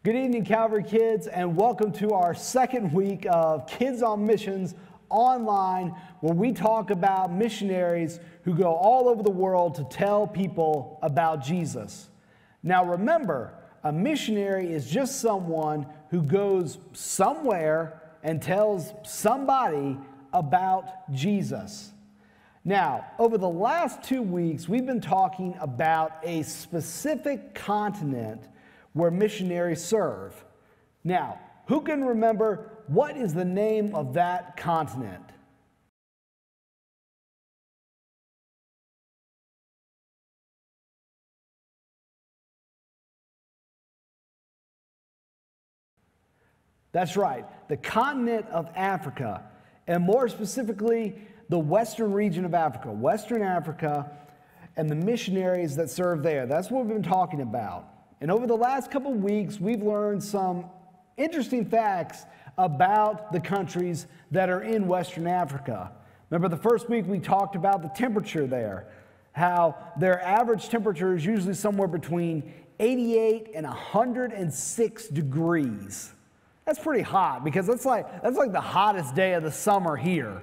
Good evening, Calvary kids, and welcome to our second week of Kids on Missions online, where we talk about missionaries who go all over the world to tell people about Jesus. Now remember, a missionary is just someone who goes somewhere and tells somebody about Jesus. Now, over the last 2 weeks, we've been talking about a specific continent where missionaries serve. Now, who can remember what is the name of that continent? That's right, the continent of Africa, and more specifically, the western region of Africa, Western Africa, and the missionaries that serve there. That's what we've been talking about. And over the last couple of weeks, we've learned some interesting facts about the countries that are in Western Africa. Remember the first week we talked about the temperature there, how their average temperature is usually somewhere between 88 and 106 degrees. That's pretty hot because that's like the hottest day of the summer here.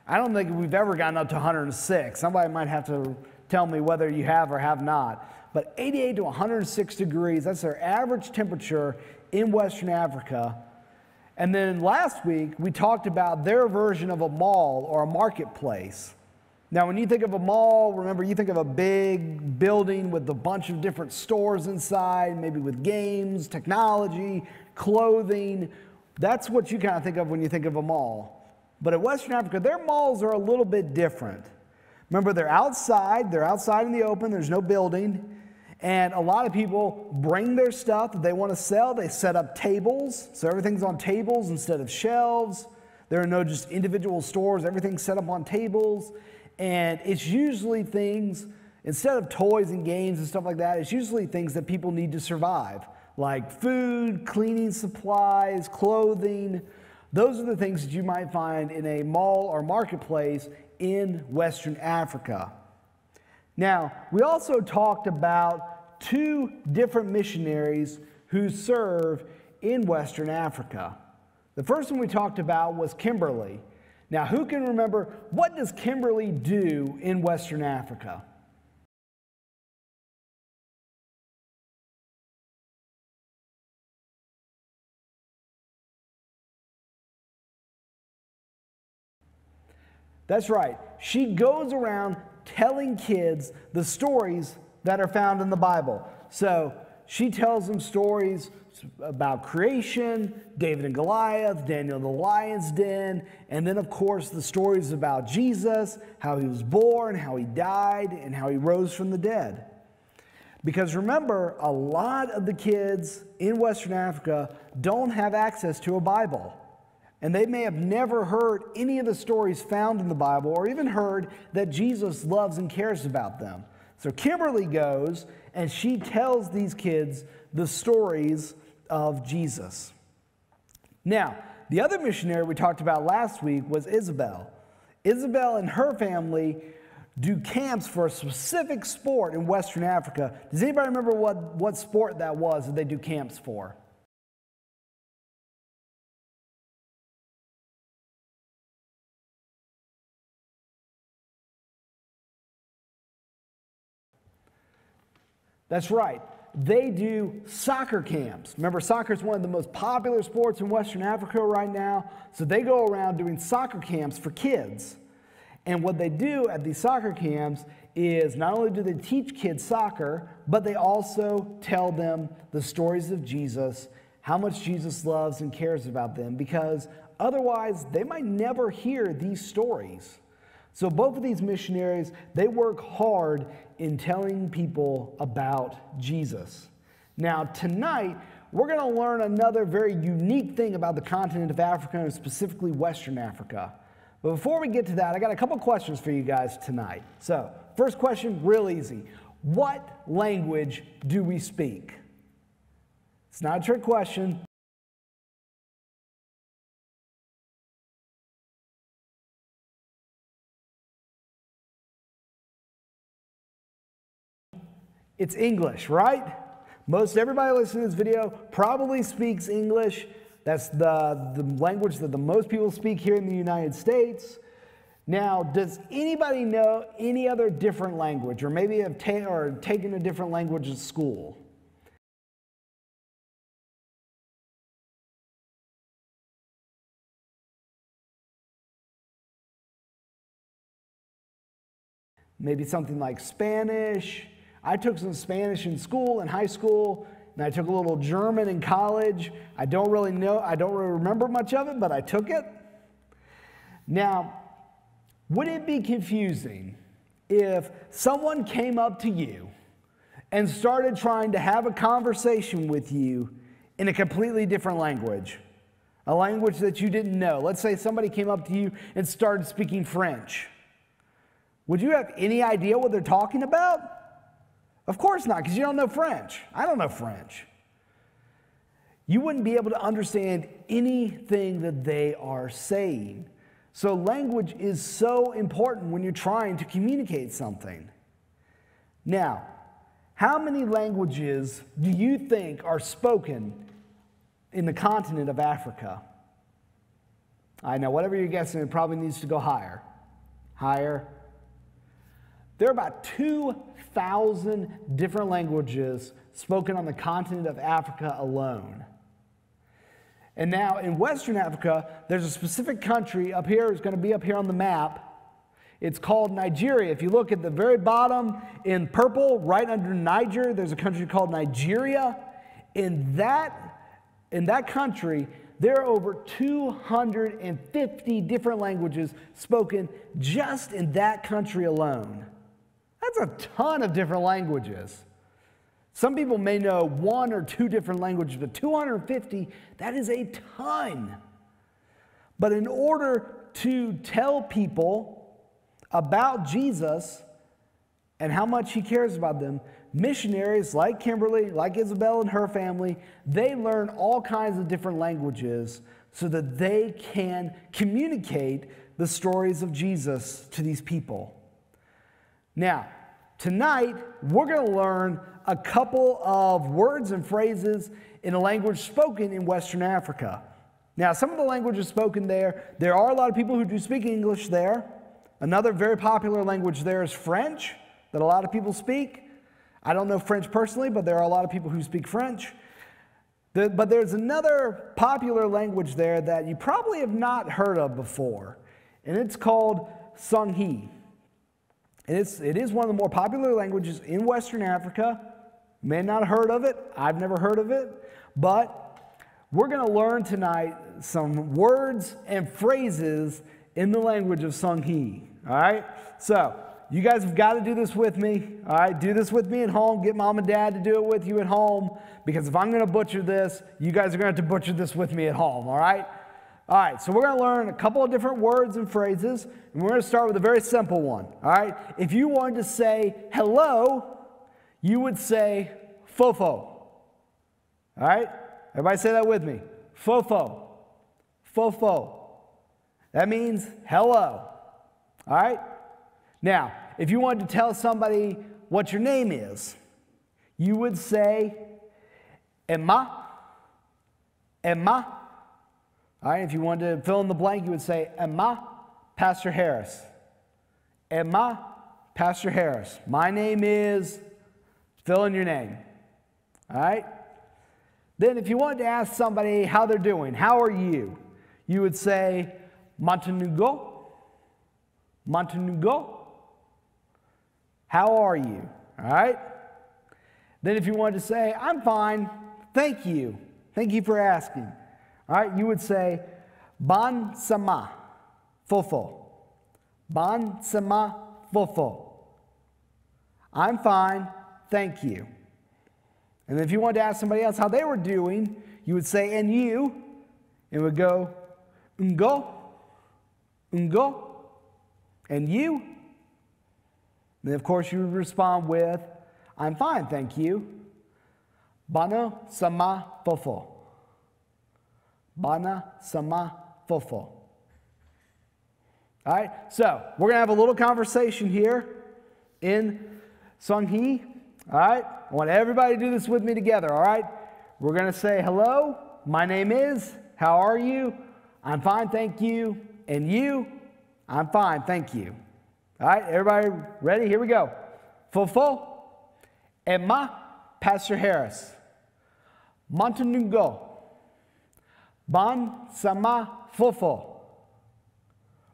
I don't think we've ever gotten up to 106. Somebody might have to tell me whether you have or have not. But 88 to 106 degrees, that's their average temperature in Western Africa. And then last week, we talked about their version of a mall or a marketplace. Now, when you think of a mall, remember, you think of a big building with a bunch of different stores inside, maybe with games, technology, clothing. That's what you kind of think of when you think of a mall. But at Western Africa, their malls are a little bit different. Remember, they're outside in the open, there's no building. And a lot of people bring their stuff that they want to sell. They set up tables, so everything's on tables instead of shelves. There are no just individual stores. Everything's set up on tables. And it's usually things, instead of toys and games and stuff like that, it's usually things that people need to survive, like food, cleaning supplies, clothing. Those are the things that you might find in a mall or marketplace in Western Africa. Now, we also talked about two different missionaries who serve in Western Africa. The first one we talked about was Kimberley. Now, who can remember, what does Kimberley do in Western Africa? That's right. She goes around telling kids the stories that are found in the Bible. So she tells them stories about creation, David and Goliath, Daniel in the lion's den, and then of course the stories about Jesus, how he was born, how he died, and how he rose from the dead. Because remember, a lot of the kids in Western Africa don't have access to a Bible. And they may have never heard any of the stories found in the Bible or even heard that Jesus loves and cares about them. So Kimberley goes and she tells these kids the stories of Jesus. Now, the other missionary we talked about last week was Isabel. Isabel and her family do camps for a specific sport in Western Africa. Does anybody remember what sport that was that they do camps for? That's right. They do soccer camps. Remember, soccer is one of the most popular sports in Western Africa right now. So they go around doing soccer camps for kids. And what they do at these soccer camps is not only do they teach kids soccer, but they also tell them the stories of Jesus, how much Jesus loves and cares about them, because otherwise they might never hear these stories. So both of these missionaries, they work hard in telling people about Jesus. Now tonight, we're going to learn another very unique thing about the continent of Africa, and specifically Western Africa. But before we get to that, I got a couple questions for you guys tonight. So, first question, real easy. What language do we speak? It's not a trick question. It's English, right? Most everybody listening to this video probably speaks English. That's the language that the most people speak here in the United States. Now, does anybody know any other different language, or maybe have taken a different language at school? Maybe something like Spanish. I took some Spanish in school, in high school, and I took a little German in college. I don't really remember much of it, but I took it. Now, would it be confusing if someone came up to you and started trying to have a conversation with you in a completely different language? A language that you didn't know. Let's say somebody came up to you and started speaking French. Would you have any idea what they're talking about? Of course not, because you don't know French. I don't know French. You wouldn't be able to understand anything that they are saying. So language is so important when you're trying to communicate something. Now, how many languages do you think are spoken in the continent of Africa? I know, whatever you're guessing, it probably needs to go higher. Higher. There are about 2,000 different languages spoken on the continent of Africa alone. And now in Western Africa, there's a specific country up here, it's going to be up here on the map. It's called Nigeria. If you look at the very bottom in purple, right under Niger, there's a country called Nigeria. In that country, there are over 250 different languages spoken just in that country alone. That's a ton of different languages. Some people may know 1 or 2 different languages, but 250, that is a ton. But in order to tell people about Jesus and how much he cares about them, missionaries like Kimberly, like Isabel and her family, they learn all kinds of different languages so that they can communicate the stories of Jesus to these people. Now, tonight, we're going to learn a couple of words and phrases in a language spoken in Western Africa. Now, some of the languages spoken there are a lot of people who do speak English there. Another very popular language there is French, that a lot of people speak. I don't know French personally, but there are a lot of people who speak French. But there's another popular language there that you probably have not heard of before, and it's called Songhi. And it is one of the more popular languages in Western Africa. You may not have heard of it. I've never heard of it. But we're going to learn tonight some words and phrases in the language of Songhi. All right? So, you guys have got to do this with me. All right? Do this with me at home. Get mom and dad to do it with you at home. Because if I'm going to butcher this, you guys are going to have to butcher this with me at home. All right? All right, so we're going to learn a couple of different words and phrases, and we're going to start with a very simple one, all right? If you wanted to say hello, you would say fofo, all right? Everybody say that with me. Fofo, fofo. That means hello, all right? Now, if you wanted to tell somebody what your name is, you would say Emma, Emma. All right, if you wanted to fill in the blank, you would say, Emma, Pastor Harris. Emma, Pastor Harris. My name is, fill in your name. All right? Then if you wanted to ask somebody how they're doing, how are you? You would say, Montenugo, Montenugo. How are you? All right? Then if you wanted to say, I'm fine, thank you. Thank you for asking. All right, you would say, Ban sama fofo. Ban sama fofo. I'm fine, thank you. And if you wanted to ask somebody else how they were doing, you would say, and you, and it would go, Ngo, Ngo, and you. And then, of course, you would respond with, I'm fine, thank you. Bana sama fofo. Bana sama fofo. All right, so we're going to have a little conversation here in Songhi. All right, I want everybody to do this with me together, all right? We're going to say, hello, my name is, how are you? I'm fine, thank you. And you? I'm fine, thank you. All right, everybody ready? Here we go. Fofo, Emma, Pastor Harris. Montenegro, Ban Sama Fofo.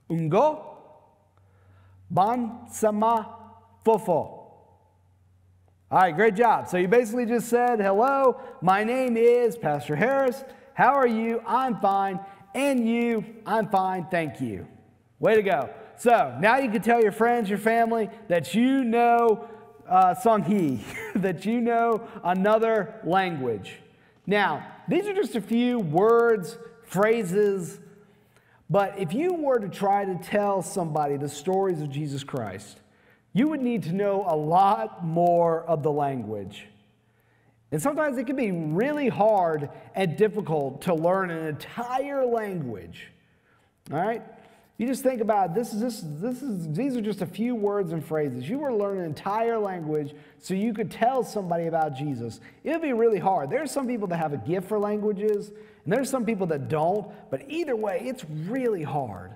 Ungo, Ban Sama Fofo. All right, great job. So you basically just said, hello, my name is Pastor Harris. How are you? I'm fine. And you? I'm fine, thank you. Way to go. So now you can tell your friends, your family, that you know Songhi, that you know another language. Now, these are just a few words, phrases, but if you were to try to tell somebody the stories of Jesus Christ, you would need to know a lot more of the language. And sometimes it can be really hard and difficult to learn an entire language. All right? You just think about it. These are just a few words and phrases. You were to learn an entire language so you could tell somebody about Jesus. It would be really hard. There are some people that have a gift for languages, and there's some people that don't. But either way, it's really hard.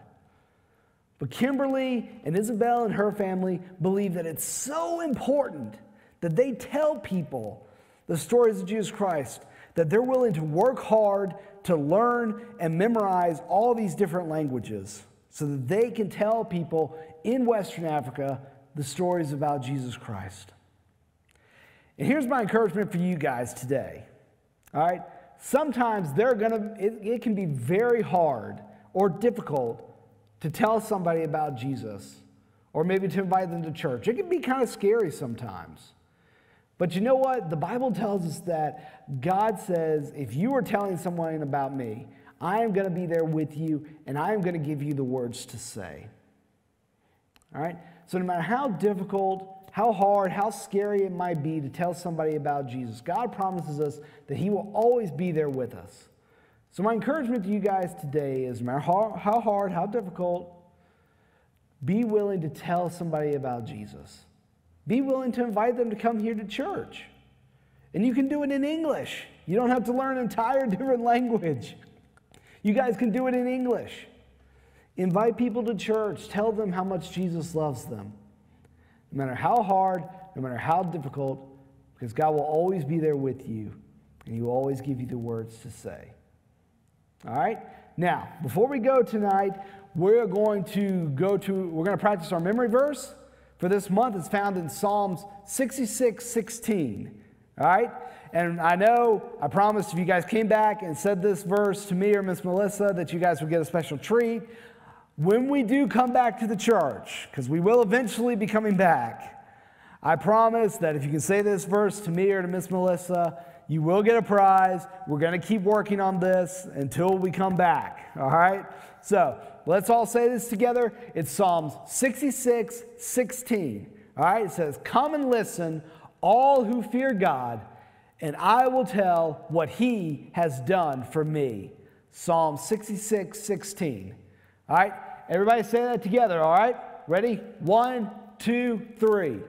But Kimberly and Isabel and her family believe that it's so important that they tell people the stories of Jesus Christ, that they're willing to work hard to learn and memorize all these different languages so that they can tell people in Western Africa the stories about Jesus Christ. And here's my encouragement for you guys today. All right? Sometimes it can be very hard or difficult to tell somebody about Jesus, or maybe to invite them to church. It can be kind of scary sometimes. But you know what? The Bible tells us that God says, if you are telling someone about me, I am going to be there with you, and I am going to give you the words to say. All right? So no matter how difficult, how hard, how scary it might be to tell somebody about Jesus, God promises us that He will always be there with us. So my encouragement to you guys today is, no matter how hard, how difficult, be willing to tell somebody about Jesus. Be willing to invite them to come here to church. And you can do it in English. You don't have to learn an entire different language. You guys can do it in English. Invite people to church. Tell them how much Jesus loves them. No matter how hard, no matter how difficult, because God will always be there with you, and He will always give you the words to say. All right? Now, before we go tonight, we're going to practice our memory verse for this month. It's found in Psalms 66:16. All right? And I promised if you guys came back and said this verse to me or Miss Melissa that you guys would get a special treat. When we do come back to the church, because we will eventually be coming back, I promise that if you can say this verse to me or to Miss Melissa, you will get a prize. We're going to keep working on this until we come back, all right? So let's all say this together. It's Psalms 66:16, all right? It says, "Come and listen, all who fear God, and I will tell what He has done for me." Psalm 66:16. All right? Everybody say that together, all right? Ready? 1, 2, 3.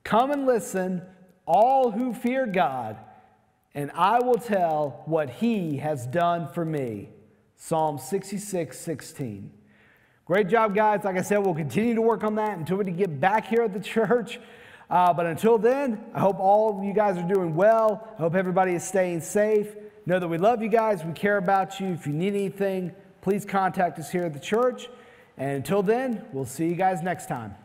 "Come and listen, all who fear God, and I will tell what He has done for me." Psalm 66:16. Great job, guys. Like I said, we'll continue to work on that until we get back here at the church. But until then, I hope all of you guys are doing well. I hope everybody is staying safe. Know that we love you guys. We care about you. If you need anything, please contact us here at the church. And until then, we'll see you guys next time.